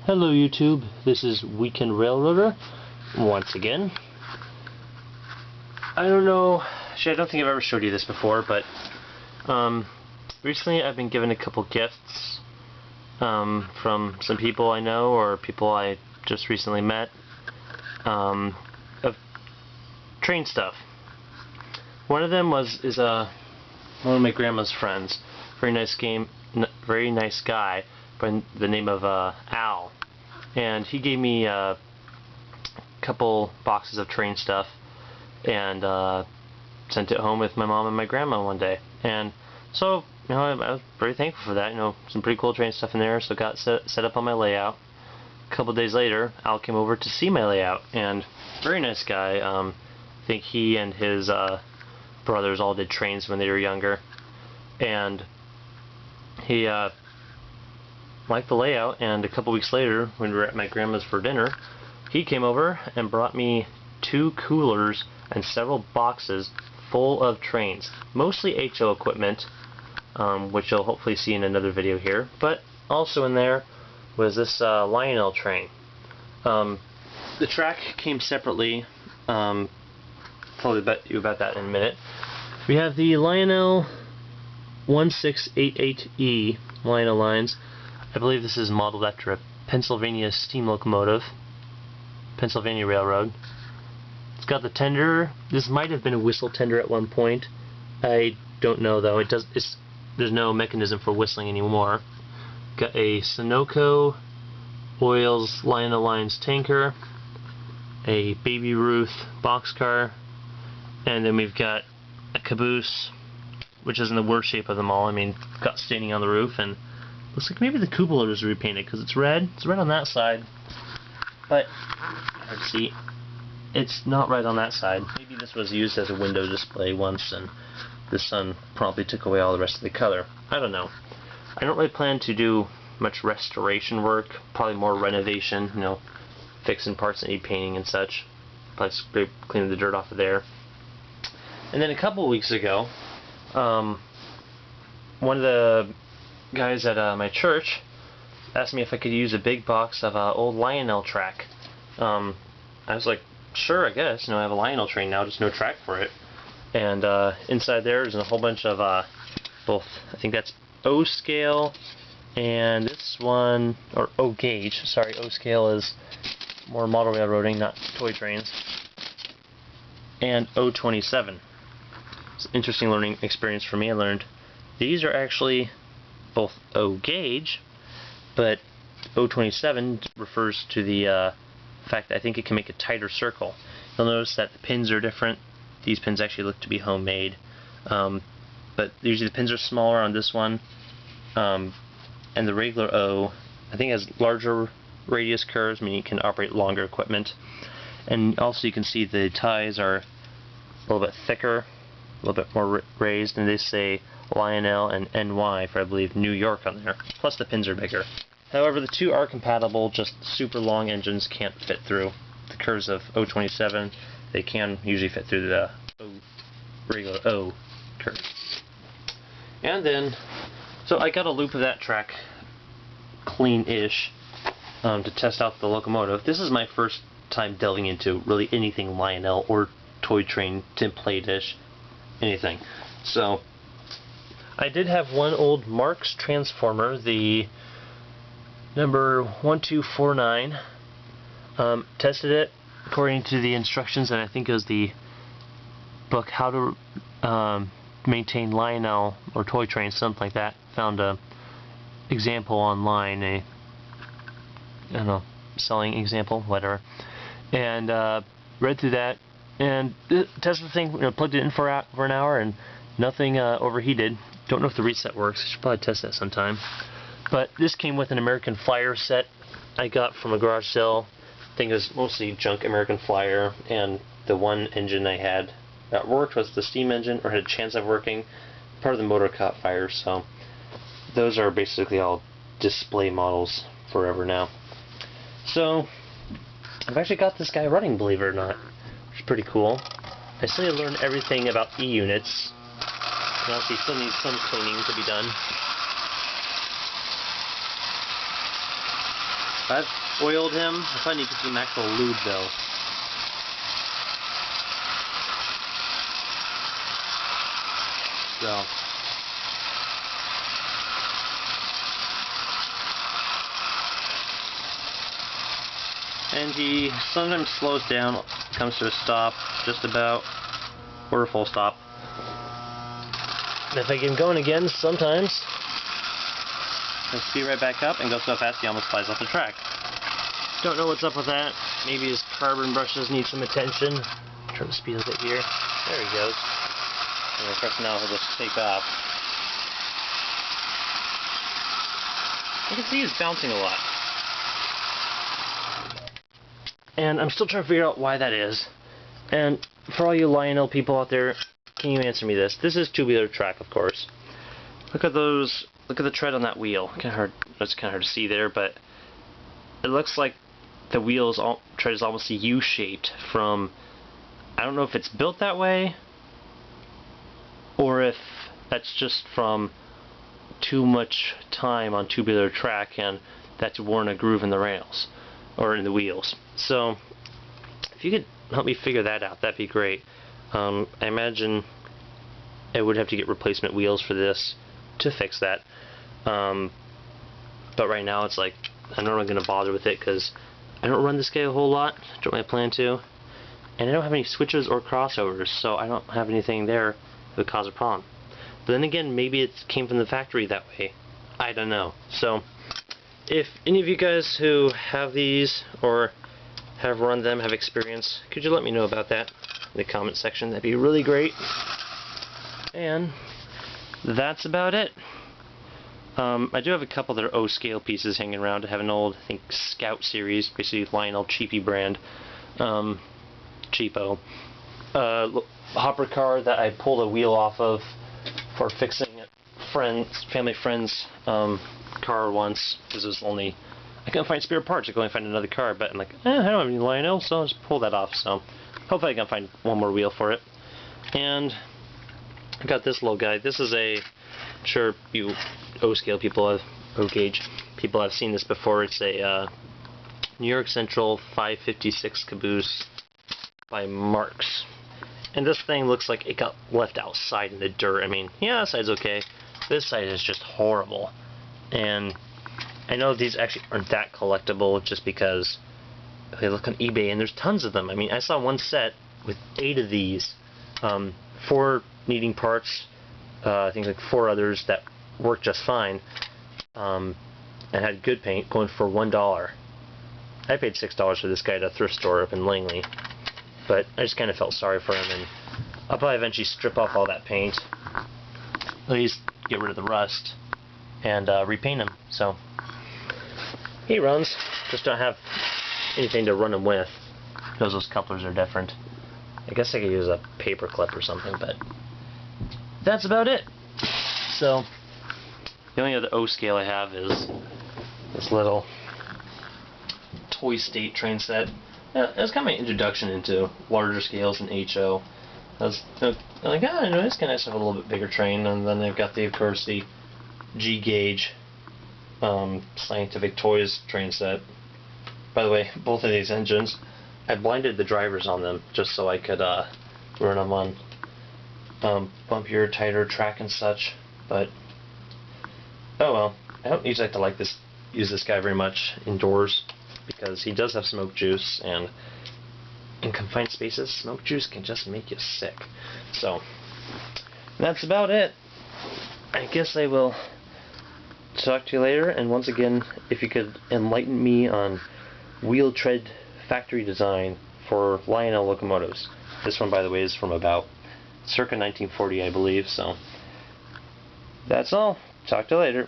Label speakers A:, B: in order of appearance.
A: Hello YouTube, this is Weekend Railroader once again. I don't know, actually I don't think I've ever showed you this before, but recently I've been given a couple gifts from some people I know or people I just recently met of train stuff. One of them is one of my grandma's friends, very nice guy by the name of Al, and he gave me a couple boxes of train stuff and sent it home with my mom and my grandma one day. And so, you know, I was very thankful for that. You know, some pretty cool train stuff in there. So got set up on my layout. A couple days later, Al came over to see my layout, and very nice guy. I think he and his brothers all did trains when they were younger, and he liked the layout. And a couple weeks later, when we were at my grandma's for dinner, he came over and brought me 2 coolers and several boxes full of trains, mostly HO equipment, which you'll hopefully see in another video here, but also in there was this Lionel train. The track came separately. Probably bet you about that in a minute. We have the Lionel 1688E Lionel lines. I believe this is modeled after a Pennsylvania steam locomotive, Pennsylvania Railroad. It's got the tender. This might have been a whistle tender at one point. I don't know though. There's no mechanism for whistling anymore. Got a Sunoco Oils Lionel Lines tanker, a Baby Ruth boxcar, and then we've got a caboose, which is in the worst shape of them all. I mean, got staining on the roof, and looks like maybe the cupola was repainted because it's red. It's red on that side, but hard to see. It's not right on that side. Maybe this was used as a window display once, and the sun promptly took away all the rest of the color. I don't know. I don't really plan to do much restoration work. Probably more renovation. You know, fixing parts that need painting and such. Probably cleaning the dirt off of there. And then a couple weeks ago, one of the guys at my church asked me if I could use a big box of old Lionel track. I was like, sure, I guess. You know, I have a Lionel train now, just no track for it. And inside there is a whole bunch of both, I think that's O scale, and this one, or O gauge, sorry, O scale is more model railroading, not toy trains, and O27. It's an interesting learning experience for me. I learned these are actually both O gauge, but O27 refers to the fact that I think it can make a tighter circle. You'll notice that the pins are different. These pins actually look to be homemade, but usually the pins are smaller on this one, and the regular O, I think, has larger radius curves, meaning you can operate longer equipment. And also you can see the ties are a little bit thicker, a little bit more raised, and they say Lionel and NY for, I believe, New York on there. Plus the pins are bigger. However, the two are compatible, just super long engines can't fit through the curves of O27. They can usually fit through the regular O curve. And then, so I got a loop of that track clean-ish to test out the locomotive. This is my first time delving into really anything Lionel or toy train template-ish, anything. So I did have one old Marx transformer, the number 1249. Tested it according to the instructions, and I think it was the book How to Maintain Lionel or Toy Trains, something like that. Found a example online, I don't know, selling example, whatever, and read through that and tested the thing. You know, plugged it in for an hour, and nothing overheated. Don't know if the reset works. I should probably test that sometime. But this came with an American Flyer set I got from a garage sale. I think it was mostly junk American Flyer, and the one engine I had that worked was the steam engine, or had a chance of working. Part of the motor caught fire, so those are basically all display models forever now. So I've actually got this guy running, believe it or not, which is pretty cool. I still need to learn everything about E-units. Obviously still needs some cleaning to be done. I've oiled him. I thought you could see some actual lube though. So. And he sometimes slows down, comes to a stop, just about, or a full stop. And if I get him going again, sometimes he'll speed right back up and go so fast he almost flies off the track. Don't know what's up with that. Maybe his carbon brushes need some attention. Turn the speed a bit here. There he goes. And of course now he'll just take off. You can see he's bouncing a lot. And I'm still trying to figure out why that is. And for all you Lionel people out there, can you answer me this? This is tubular track, of course. Look at those. Look at the tread on that wheel. Kind of hard. It's kind of hard to see there, but it looks like the tread is almost U-shaped. From, I don't know if it's built that way, or if that's just from too much time on tubular track and that's worn a groove in the rails or in the wheels. So if you could help me figure that out, that'd be great. I imagine I would have to get replacement wheels for this to fix that. But right now it's like I'm not really going to bother with it because I don't run this guy a whole lot. Don't really plan to. And I don't have any switches or crossovers, so I don't have anything there that would cause a problem. But then again, maybe it came from the factory that way. I don't know. So if any of you guys who have these or have run them, have experience, could you let me know about that in the comment section? That'd be really great. And that's about it. I do have a couple that are O-scale pieces hanging around. I have an old, I think, Scout series, basically Lionel cheapy brand. Cheapo. Hopper car that I pulled a wheel off of for fixing family friend's car once, because it was only, I couldn't find spare parts. I could only find another car, but I'm like, I don't have any Lionel, so I'll just pull that off. So hopefully I can find one more wheel for it. And I got this little guy. This is a, I'm sure you O-scale people have, O-gauge people have seen this before. It's a New York Central 556 caboose by Marx. And this thing looks like it got left outside in the dirt. I mean, yeah, that side's okay. This side is just horrible. And I know these actually aren't that collectible just because they look on eBay and there's tons of them. I mean, I saw one set with 8 of these. 4 needing parts, I think like 4 others that worked just fine, and had good paint, going for $1. I paid $6 for this guy at a thrift store up in Langley, but I just kind of felt sorry for him, and I'll probably eventually strip off all that paint, at least get rid of the rust, and repaint him. So he runs, just don't have anything to run him with because those couplers are different. I guess I could use a paper clip or something, but that's about it. So the only other O-scale I have is this little Toy State train set. It was kind of my introduction into larger scales and HO. I was like, it's kind of nice to have a little bit bigger train. And then they've got of course, the G-gauge Scientific Toys train set. By the way, both of these engines, I blinded the drivers on them just so I could run them on bumpier, tighter track and such. But oh well, I don't usually like to use this guy very much indoors because he does have smoke juice, and in confined spaces, smoke juice can just make you sick. So that's about it. I guess I will talk to you later. And once again, if you could enlighten me on wheel tread factory design for Lionel locomotives. This one, by the way, is from about circa 1940, I believe. So that's all. Talk to you later.